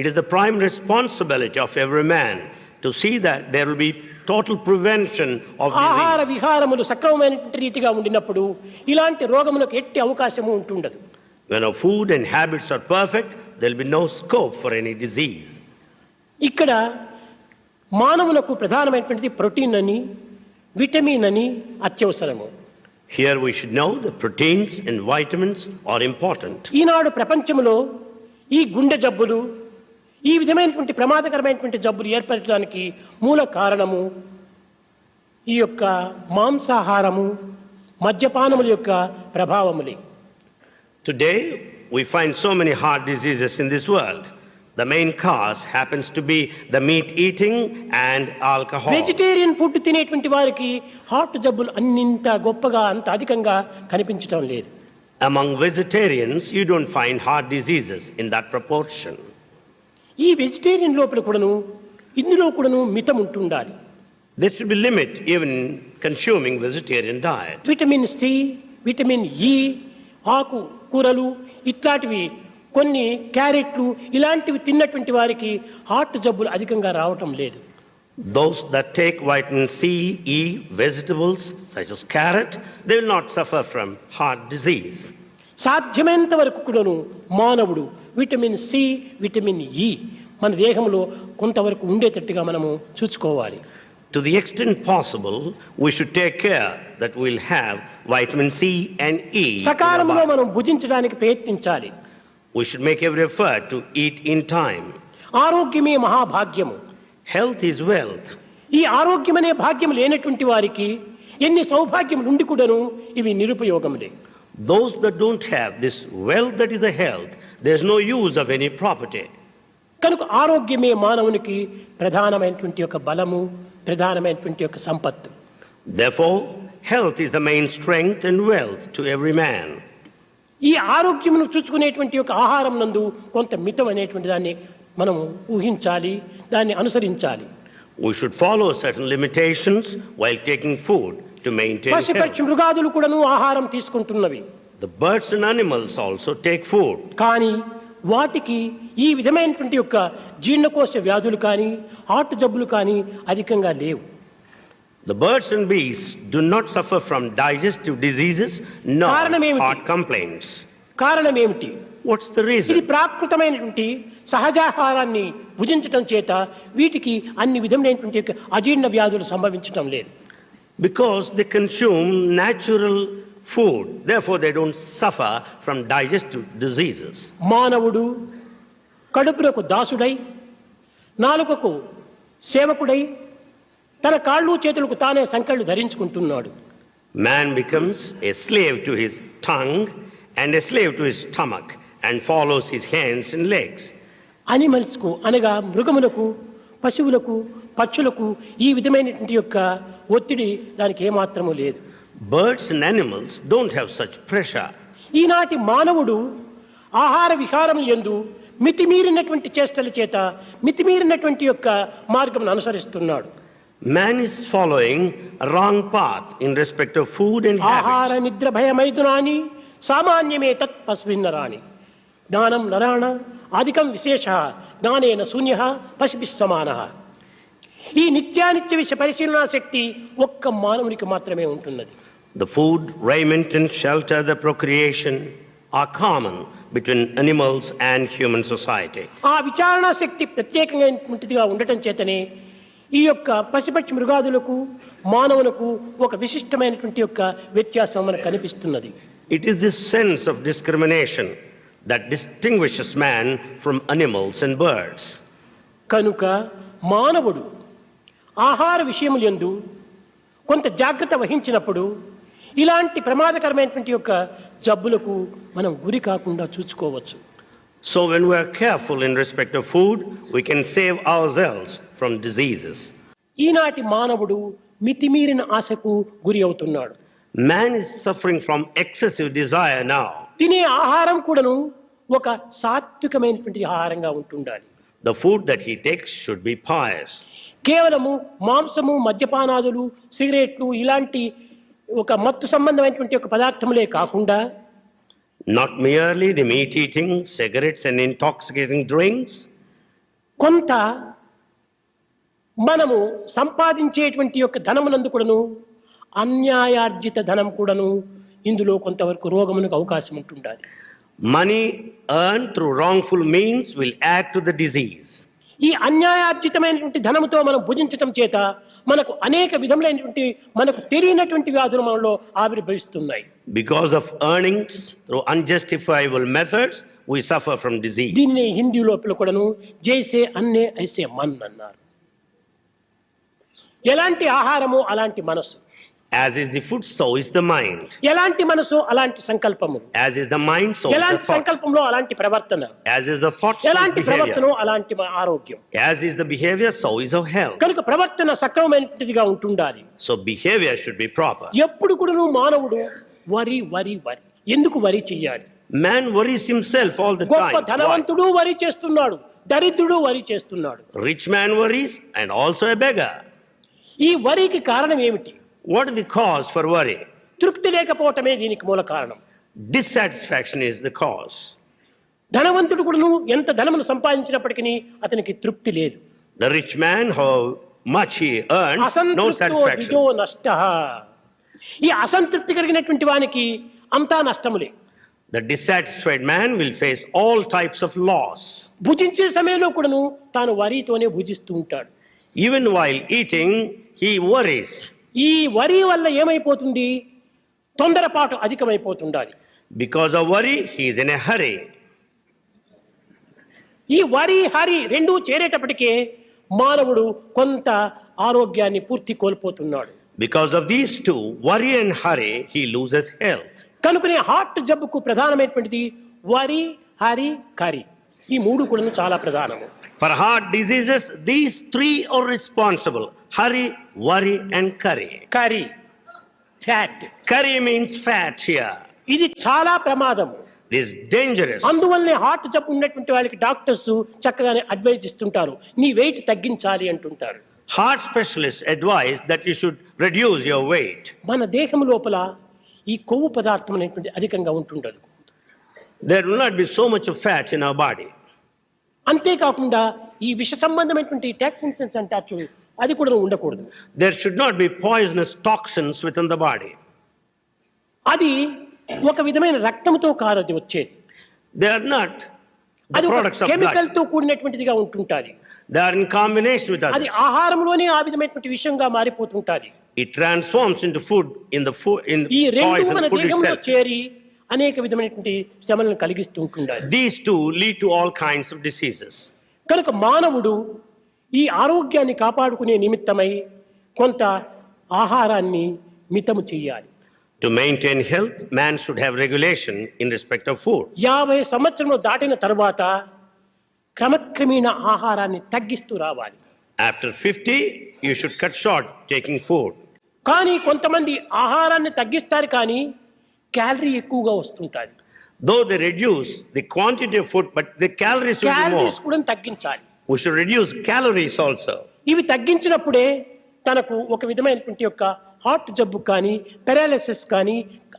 it is the prime responsibility of every man to see that there will be total prevention of ఆహార disease. విహారములు సక్రమమైనటువంటి రీతిగా ఉండినప్పుడు ఇలాంటి రోగములకు ఎట్టి అవకాశము ఉంటుండదు. When our food and habits are perfect, there will be no scope for any disease. ఇక్కడ మానవులకు ప్రధానమైనటువంటిది protein అని, vitamin అని అత్యవసరము. Here we should know the proteins and vitamins are important. ఈనాడు ప్రపంచంలో ఈ గుండె జబ్బులు, ఈ విధమైనటువంటి ప్రమాదకరమైనటువంటి జబ్బులు ఏర్పడడానికి మూల కారణము ఈ యొక్క మాంసాహారము, మద్యపానముల యొక్క ప్రభావములే. Today we find so many heart diseases in this world. The main cause happens to be the meat eating and alcohol. Vegetarian food తినేటువంటి వారికి హార్ట్ జబ్బులు అన్నింత గొప్పగా అంత అధికంగా కనిపించడం లేదు. Among vegetarians, you don't find heart diseases in that proportion. ఈ vegetarian లోపల కూడాను ఇందులో కూడాను మితం ఉంటుండాలి. There should be limit even consuming vegetarian diet. Vitamin C, vitamin E, ఆకు కూరలు ఇట్లాంటివి, కొన్ని క్యారెట్లు ఇలాంటివి తిన్నటువంటి వారికి హార్ట్ జబ్బులు అధికంగా రావటం లేదు. Those that take vitamin C, E, vegetables such as carrot, they will not suffer from heart disease. సాధ్యమైనంత వరకు కూడాను మానవుడు విటమిన్ సి, విటమిన్ ఇ మన దేహంలో కొంతవరకు ఉండేటట్టుగా మనము చూసుకోవాలి. To the extent possible, we should take care that we'll have vitamin C and E. in our సకాలంలో body. మనం భుజించడానికి ప్రయత్నించాలి. We should make every effort to eat in time. ఆరోగ్యమే మహాభాగ్యము. Health is wealth. ఈ ఆరోగ్యం అనే భాగ్యం లేనటువంటి వారికి ఎన్ని సౌభాగ్యములు ఉండి కూడాను ఇవి నిరుపయోగములే. Those that don't have this wealth that is the health, there's no use of any property. కనుక ఆరోగ్యమే మానవునికి ప్రధానమైనటువంటి యొక్క బలము, ప్రధానమైనటువంటి యొక్క సంపత్తు. Therefore, health is the main strength and wealth to every man. ఈ ఆరోగ్యమును చూసుకునేటువంటి యొక్క ఆహారం నందు కొంత మితం అనేటువంటి దాన్ని మనం ఊహించాలి, దాన్ని అనుసరించాలి. We should follow certain limitations while taking food to maintain పశుపక్షి health. మృగాదులు కూడాను ఆహారం తీసుకుంటున్నవి. The birds and animals also take food. కానీ వాటికి ఈ విధమైనటువంటి యొక్క జీర్ణకోశ వ్యాధులు కానీ, హార్ట్ జబ్బులు కానీ అధికంగా లేవు. The birds and beasts do not suffer from digestive diseases nor కారణం ఏమిటి? heart complaints. కారణం ఏమిటి? What's the ఇది reason? ప్రాకృతమైనటువంటి సహజాహారాన్ని భుజించటం చేత వీటికి అన్ని విధమైనటువంటి యొక్క అజీర్ణ వ్యాధులు సంభవించటం లేదు. Because they consume natural food, therefore they don't suffer from digestive diseases. మానవుడు కడుపులకు దాసుడై, నాలుకకు సేవకుడై, తన కాళ్ళు చేతులకు తానే సంకెళ్ళు ధరించుకుంటున్నాడు. Man becomes a slave to his tongue and a slave to his stomach and follows his hands and legs. అనిమల్స్కు అనగా మృగములకు, పశువులకు, పక్షులకు ఈ విధమైనటువంటి యొక్క ఒత్తిడి దానికి ఏమాత్రము లేదు. Birds and animals don't have such pressure. ఈనాటి మానవుడు ఆహార విహారం యందు మితిమీరినటువంటి చేష్టల చేత మితిమీరినటువంటి యొక్క మార్గమును అనుసరిస్తున్నాడు. Man is following a wrong path in respect of food and ఆహార habits. నిద్ర భయమైదునాని సామాన్యమే తత్ పశువిన్నరాని జ్ఞానం నరాణ అధికం విశేష జ్ఞానేన శూన్య పశుభిః సమానః. ఈ నిత్యానిత్య విషయ పరిశీలనా శక్తి ఒక్క మానవునికి మాత్రమే ఉంటున్నది. The food, raiment and shelter, the procreation are common between animals and human society. ఆ విచారణా శక్తి ప్రత్యేకమైనటువంటిదిగా ఉండటం చేతనే ఈ యొక్క పశుపక్షి మృగాదులకు మానవులకు ఒక విశిష్టమైనటువంటి యొక్క వ్యత్యాసం మనకు కనిపిస్తున్నది. It is this sense of discrimination that distinguishes man from animals and birds. కనుక మానవుడు ఆహార విషయములందు కొంత జాగ్రత్త వహించినప్పుడు ఇలాంటి ప్రమాదకరమైనటువంటి యొక్క జబ్బులకు మనం గురి కాకుండా చూసుకోవచ్చు. So when we are careful in respect of food, we can save ourselves from diseases. ఈనాటి మానవుడు మితిమీరిన ఆశకు గురి అవుతున్నాడు. Man is suffering from excessive desire now. తినే ఆహారం కూడాను ఒక సాత్వికమైనటువంటి ఆహారంగా ఉంటుండాలి. The food that he takes should be pious. కేవలము మాంసము, మద్యపానాదులు, సిగరెట్లు ఇలాంటి ఒక మత్తు సంబంధమైనటువంటి ఒక పదార్థములే కాకుండా Not merely the meat eating, cigarettes and intoxicating drinks. కొంత మనము సంపాదించేటువంటి యొక్క ధనమునందు కూడాను అన్యాయార్జిత ధనం కూడాను ఇందులో కొంతవరకు రోగమునకు అవకాశం ఉంటుండాలి. Money earned through wrongful means will add to the disease. ఈ అన్యాయార్జితమైనటువంటి ధనముతో మనం భుజించటం చేత మనకు అనేక విధములైనటువంటి మనకు తెలియనటువంటి వ్యాధులు మనలో ఆవిర్భవిస్తున్నాయి. Because of earnings through unjustifiable methods, we suffer from disease. దీన్ని హిందీ లోపల కూడాను జైసే అన్నే ఐసే మన్ అన్నారు. ఎలాంటి ఆహారము అలాంటి మనసు, As is the food, so is the mind. ఎలాంటి మనసు అలాంటి సంకల్పము, As is the mind, so is ఎలాంటి the thought. సంకల్పంలో అలాంటి ప్రవర్తన, As is the thought, so is ఎలాంటి ప్రవర్తన behavior. అలాంటి ఆరోగ్యం. As is the behavior, so is our health. కనుక ప్రవర్తన సక్రమమైనటువంటిదిగా ఉంటుండాలి. So behavior should be proper. ఎప్పుడు కూడాను మానవుడు వరి వరి వరి, ఎందుకు వరి చెయ్యాలి? Man worries himself all the గొప్ప time. Why? ధనవంతుడు వరి చేస్తున్నాడు, దరిద్రుడు వరి చేస్తున్నాడు. Rich man worries and also a beggar. ఈ వరికి కారణం ఏమిటి? What is the cause for worry? తృప్తి లేకపోవటమే దీనికి మూల కారణం. Dissatisfaction is the cause. ధనవంతుడు కూడాను ఎంత ధనమును సంపాదించినప్పటికీ అతనికి తృప్తి లేదు. The rich man, how much he earns, no అసంతృప్తో satisfaction. ద్విజో నష్టః. ఈ అసంతృప్తి కలిగినటువంటి వానికి అంతా నష్టములే. The dissatisfied man will face all types of loss. భుజించే సమయంలో కూడాను తాను వరితోనే భుజిస్తూ ఉంటాడు. Even while eating, he worries. ఈ వరి వల్ల ఏమైపోతుంది? తొందరపాటు అధికమైపోతుండాలి. Because of worry, he is in a hurry. ఈ వరి హరి రెండూ చేరేటప్పటికే మానవుడు కొంత ఆరోగ్యాన్ని పూర్తి కోల్పోతున్నాడు. Because of these two, worry and hurry, he loses health. కనుకనే హార్ట్ జబ్బుకు ప్రధానమైనటువంటిది వరి హరి కరి, ఈ మూడు కూడా చాలా ప్రధానము. For heart diseases, these three are responsible. Hurry, worry and curry. కరి fat, Curry means fat here. ఇది చాలా ప్రమాదము. This is dangerous. అందువల్లనే హార్ట్ జబ్బు ఉన్నటువంటి వాళ్ళకి డాక్టర్స్ చక్కగానే అడ్వైజ్ ఇస్తుంటారు, నీ వెయిట్ తగ్గించాలి అంటుంటారు. Heart specialists advise that you should reduce your weight. మన దేహం లోపల ఈ కొవ్వు పదార్థం అనేటువంటి అధికంగా ఉంటుండదు. There will not be so much of fat in our body. అంతేకాకుండా ఈ విష సంబంధమైనటువంటి టాక్సిన్స్ అంటారు, అది కూడా ఉండకూడదు. There should not be poisonous toxins within the body. అది ఒక విధమైన రక్తంతో కాదు అది వచ్చేది, They are not the అది ఒక products of కెమికల్ blood. తో కూడినటువంటిదిగా ఉంటుంటాది. They are in combination with అది others. ఆహారంలోనే ఆ విధమైనటువంటి విషయంగా మారిపోతుంటాది. It transforms into food in the food in ఈ రెండు poison మన food దేహంలో itself. చేరి అనేక విధమైనటువంటి శ్రమలను కలిగిస్తూ ఉంటుండాలి. These two lead to all kinds of diseases. కనుక మానవుడు ఈ ఆరోగ్యాన్ని కాపాడుకునే నిమిత్తమై కొంత ఆహారాన్ని మితము చేయాలి. To maintain health, man should have regulation in respect of food. 50 సంవత్సరములు దాటిన తర్వాత క్రమక్రమేణా ఆహారాన్ని తగ్గిస్తూ రావాలి. After 50, you should cut short taking food. కానీ కొంతమంది ఆహారాన్ని తగ్గిస్తారు కానీ క్యాలరీ ఎక్కువగా వస్తుంటాయి. Though they reduce the quantity of food, but the calories will be more. Calories కూడా తగ్గించాలి. We should reduce calories also. ఇవి తగ్గించినప్పుడే తనకు ఒక విధమైనటువంటి యొక్క హార్ట్ జబ్బు కానీ పెరాలిసిస్ కానీ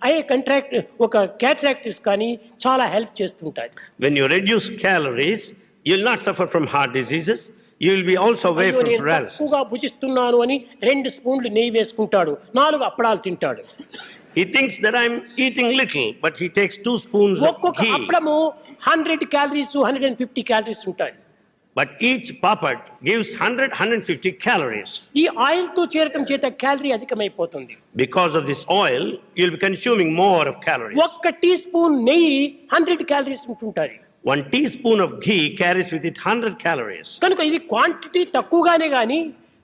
ఐ కంట్రాక్ట్ ఒక క్యాట్రాక్టిస్ కానీ చాలా హెల్ప్ చేస్తుంటాయి. When you reduce calories, you will not suffer from heart diseases. You will be also away అయ్యో, from నేను paralysis. తక్కువగా భుజిస్తున్నాను అని 2 స్పూన్లు నెయ్యి వేసుకుంటాడు, 4 అప్పడాలు తింటాడు. He thinks that I'm eating little, but he takes 2 spoons of ఒక్కొక్క ghee. అప్పడము 100 క్యాలరీస్ 150 క్యాలరీస్ ఉంటాయి. But each puppet gives 100-150 calories. ఈ ఆయిల్ తో చేరటం చేత calorie అధికమైపోతుంది. Because of this oil, you'll be consuming more of calories. ఒక్క tea spoon నెయ్యి 100 calories ఉంటుంటాయి. 1 teaspoon of ghee carries with it 100 calories. కనుక ఇది క్వాంటిటీ తక్కువగానే గాని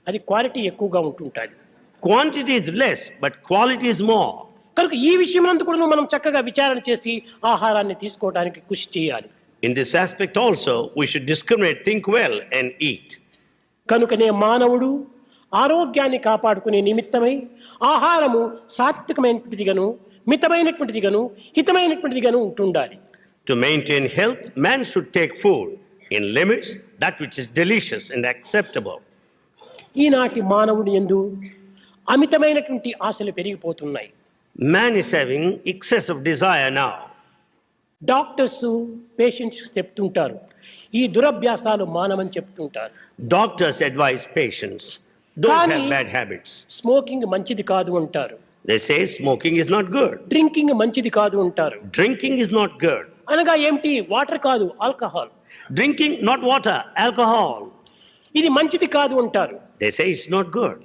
అది క్వాలిటీ ఎక్కువగా ఉంటుంటుంది. Quantity is less, but quality is more. కనుక ఈ విషయమంతా కూడా మనం చక్కగా విచారణ చేసి ఆహారాన్ని తీసుకోవడానికి కృషి చేయాలి. In this aspect also, we should discriminate, think well and eat. కనుకనే మానవుడు ఆరోగ్యాన్ని కాపాడుకునే నిమిత్తమై ఆహారము సాత్వికమైనటువంటిదిగాను మితమైనటువంటిదిగాను హితమైనటువంటిదిగాను ఉంటుండాలి. To maintain health, man should take food in limits, that which is delicious and acceptable. ఈనాటి మానవుని యందు అమితమైనటువంటి ఆశలు పెరిగిపోతున్నాయి. Man is having excessive desire now. Doctors patients చెప్తుంటారు, ఈ దురభ్యాసాలు మానమని చెప్తుంటారు. Doctors advise patients, don't Kani- have bad habits. Smoking మంచిది కాదు అంటారు, They say smoking is not good. Drinking మంచిది కాదు అంటారు. Drinking is not good. అనగా ఏమిటి? వాటర్ కాదు, alcohol. Drinking, not water, alcohol. ఇది మంచిది కాదు అంటారు. They say it's not good.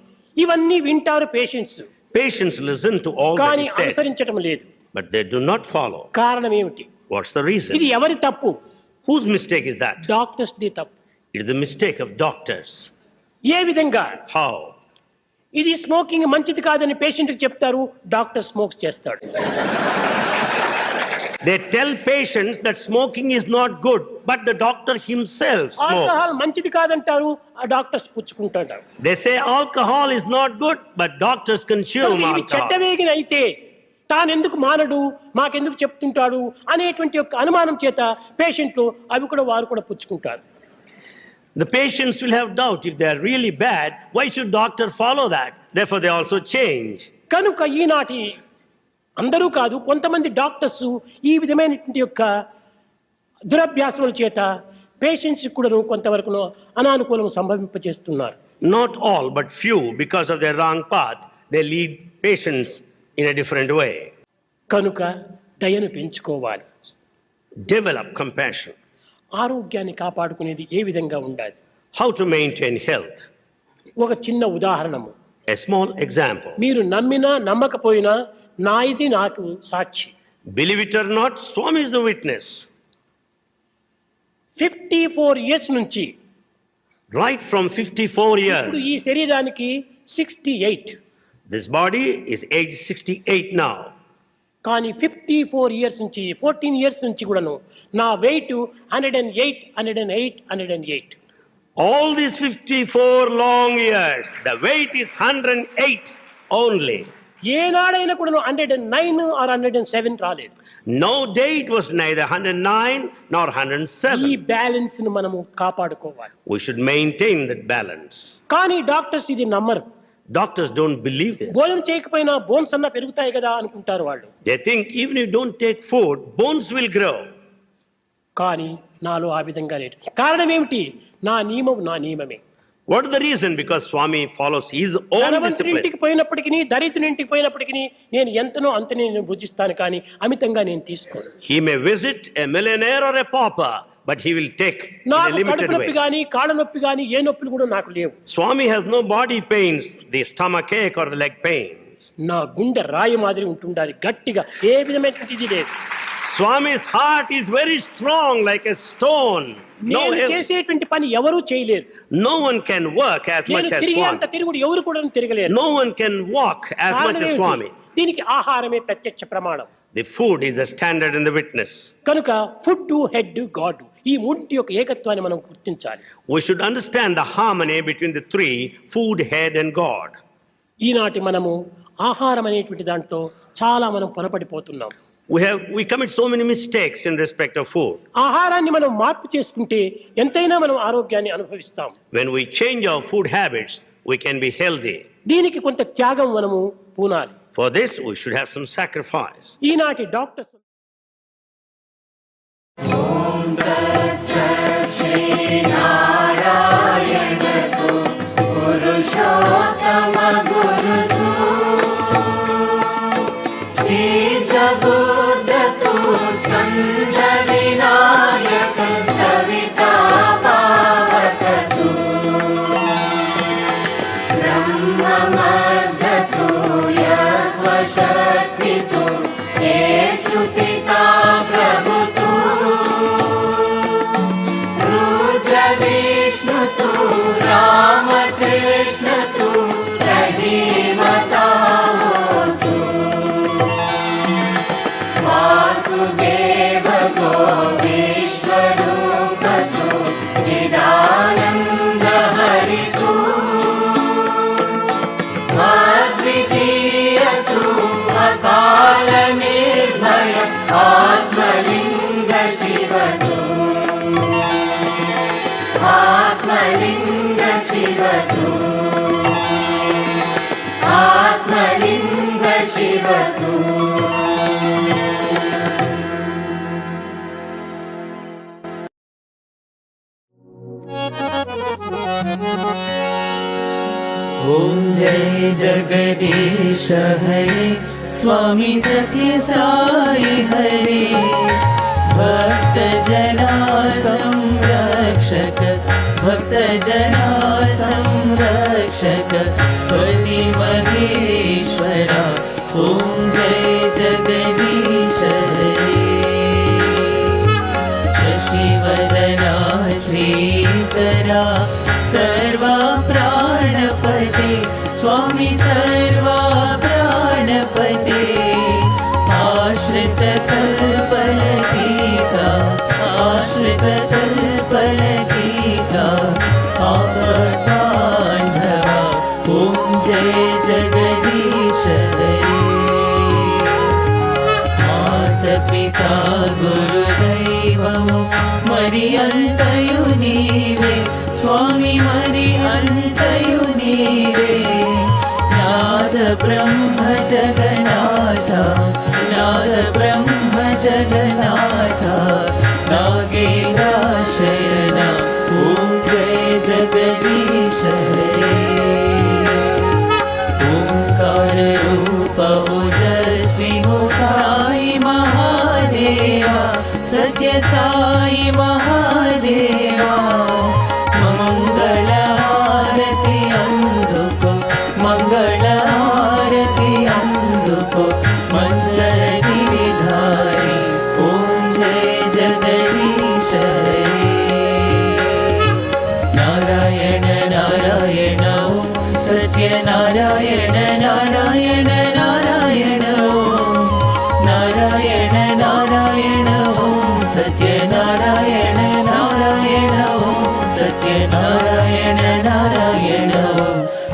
ఇవన్నీ వింటారు patients, Patients listen to all that కానీ is said, అనుసరించడం లేదు. but they do not follow. కారణం ఏమిటి? What's the ఇది reason? ఎవరి తప్పు? Whose mistake is that? Doctors the తప్పు. It is the mistake of doctors. ఏ విధంగా? How? ఇది స్మోకింగ్ మంచిది కాదని పేషెంట్ కి చెప్తారు, డాక్టర్ స్మోక్స్ చేస్తాడు. They tell patients that smoking is not good, but the doctor himself alcohol smokes. మంచిది కాదంటారు, ఆ doctors పుచ్చుకుంటాడు. They say alcohol is not good, but doctors consume ఇవి alcohol. చెడ్డవేగిన అయితే తానెందుకు మానడు, మాకెందుకు చెప్తుంటాడు అనేటువంటి యొక్క అనుమానం చేత పేషెంట్లు అవి కూడా వారు కూడా పుచ్చుకుంటారు. The patients will have doubt if they are really bad. Why should doctor follow that? Therefore, they also change. కనుక ఈనాటి అందరూ కాదు, కొంతమంది డాక్టర్స్ ఈ విధమైనటువంటి యొక్క దురభ్యాసముల చేత పేషెంట్స్ కూడా కొంతవరకు అనానుకూలం సంభవింపజేస్తున్నారు. Not all, but few, because of their wrong path, they lead patients in a different way. కనుక దయను పెంచుకోవాలి. Develop compassion. ఆరోగ్యాన్ని కాపాడుకునేది ఏ విధంగా ఉండాలి? How to maintain health? ఒక చిన్న ఉదాహరణము. A small example. మీరు నమ్మినా నమ్మకపోయినా నా ఇది నాకు సాక్షి. Believe it or not, Swami is the witness. 54 years నుంచి Right from 54 ఇప్పుడు years, ఈ శరీరానికి 68, this body is age 68 now. కానీ 54 ఇయర్స్ నుంచి 14 ఇయర్స్ నుంచి కూడాను నా wait 108. All these 54 long years, the weight is 108 only. ఏనాడైనా కూడా 109 ఆర్ 107 రాలేదు. No day it was neither 109 nor ఈ 107. బ్యాలెన్స్ ను మనము కాపాడుకోవాలి. We should maintain that balance. కానీ డాక్టర్స్ ఇది నమ్మరు. Doctors don't believe this. భోజనం చేయకపోయినా బోన్స్ అన్నా పెరుగుతాయి కదా అనుకుంటారు వాళ్ళు. They think even if you don't take food, bones will grow. కానీ నాలో ఆ విధంగా లేదు. కారణం ఏమిటి? నా నియమమే. What is the reason? Because Swami follows his own ధనవంతుని discipline. ఇంటికి పోయినప్పటికీ దరిద్రుని ఇంటికి పోయినప్పటికీ నేను ఎంతనో అంతనే నేను భుజిస్తాను, కానీ అమితంగా నేను తీసుకోను. He may visit a millionaire or a pauper, but he will take in a నాకు limited కడుపు నొప్పి way. కానీ కాళ్ళ నొప్పి కానీ ఏ నొప్పులు కూడా నాకు లేవు. Swami has no body pains, the stomach ache or the leg pains. నా గుండె రాయి మాదిరి ఉంటుండాలి, గట్టిగా, ఏ విధమైనటువంటి ఇది లేదు. Swami's heart is very strong like a stone. నేను చేసేటువంటి పని ఎవరూ చేయలేరు. No one can work as నేను much as తిరిగే అంత Swami. తిరుగుడు ఎవరు కూడా తిరగలేరు. No one can walk as much కారణం as ఏమిటి? Swami. దీనికి ఆహారమే ప్రత్యక్ష ప్రమాణం. The food is the standard and the witness. కనుక ఫుడ్, హెడ్, గాడ్, ఈ మూడింటి యొక్క ఏకత్వాన్ని మనం గుర్తించాలి. We should understand the harmony between the three, food, head and God. ఈనాటి మనము ఆహారం అనేటువంటి దాంట్లో చాలా మనం పొరపడిపోతున్నాం. We commit so many mistakes in respect of food. ఆహారాన్ని మనం మార్పు చేసుకుంటే ఎంతైనా మనం ఆరోగ్యాన్ని అనుభవిస్తాం. When we change our food habits, we can be healthy. దీనికి కొంత త్యాగం మనము పూనాలి. For this, we should have some sacrifice. ఈనాటి డాక్టర్స్ ॐ जय जगदीश हरे स्वामी सत्य साई हरे भक्त जना संरक्षक भक्त जना పితా గురుదైవము మరి అంతయు నీవే స్వామి మరి అంతయు నీవే నాద బ్రహ్మ జగన్నాథ నాద బ్రహ్మ జగన్నాథ नागेन्द्राशयन ॐ जय जगदीश हरे ओंकार रूप ओजस्वी हो साई महादेवा सत्य साई महादेवा मंगल आरती अंधुको मंगल आरती अंधुको मंदर गिरिधारी ओम जय जगदीश हरे नारायण नारायण ओम सत्य नारायण नारायण नारायण ओम नारायण नारायण ओम सत्य नारायण नारायण ओम सत्य नारायण नारायण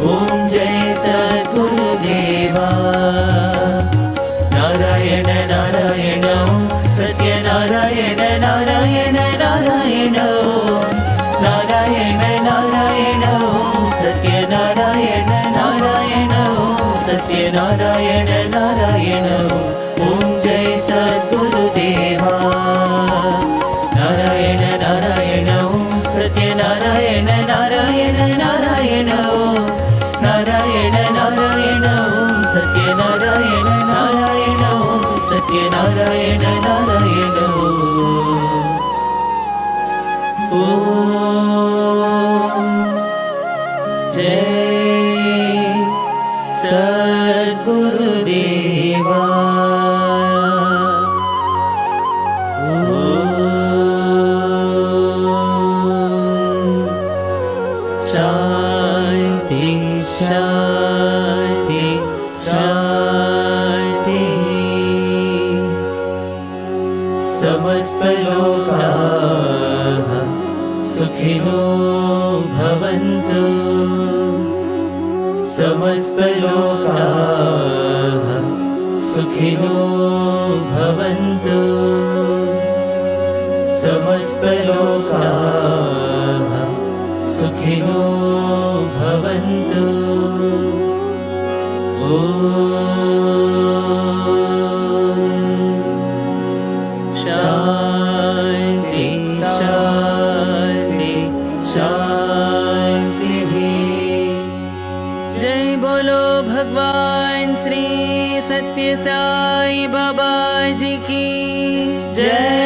ओम जय सद्गुरुदेवा नारायण नारायण ओम सत्य नारायण नारायण नारायण ओम नारायण नारायण ओम सत्य नारायण नारायण ओम सत्य नारायण नारायण ओम जय सद्गुरुदेवा नारायण नारायण ओम सत्य नारायण नारायण नारायण ओम नारायण नारायण ओम सत्य नारायण नारायण ओम सत्य नारायण नारायण ओम जय सद्गुरुदेवा शांति शांति शांति समस्त लोकाः सुखिनो भवन्तु समस्त लोकाः सुखिनो भवन्तु समस्त लोकाः सुखिनो भवन्तु शांति शांति शांति जय बोलो भगवान श्री सत्य साई बाबा जी की जय।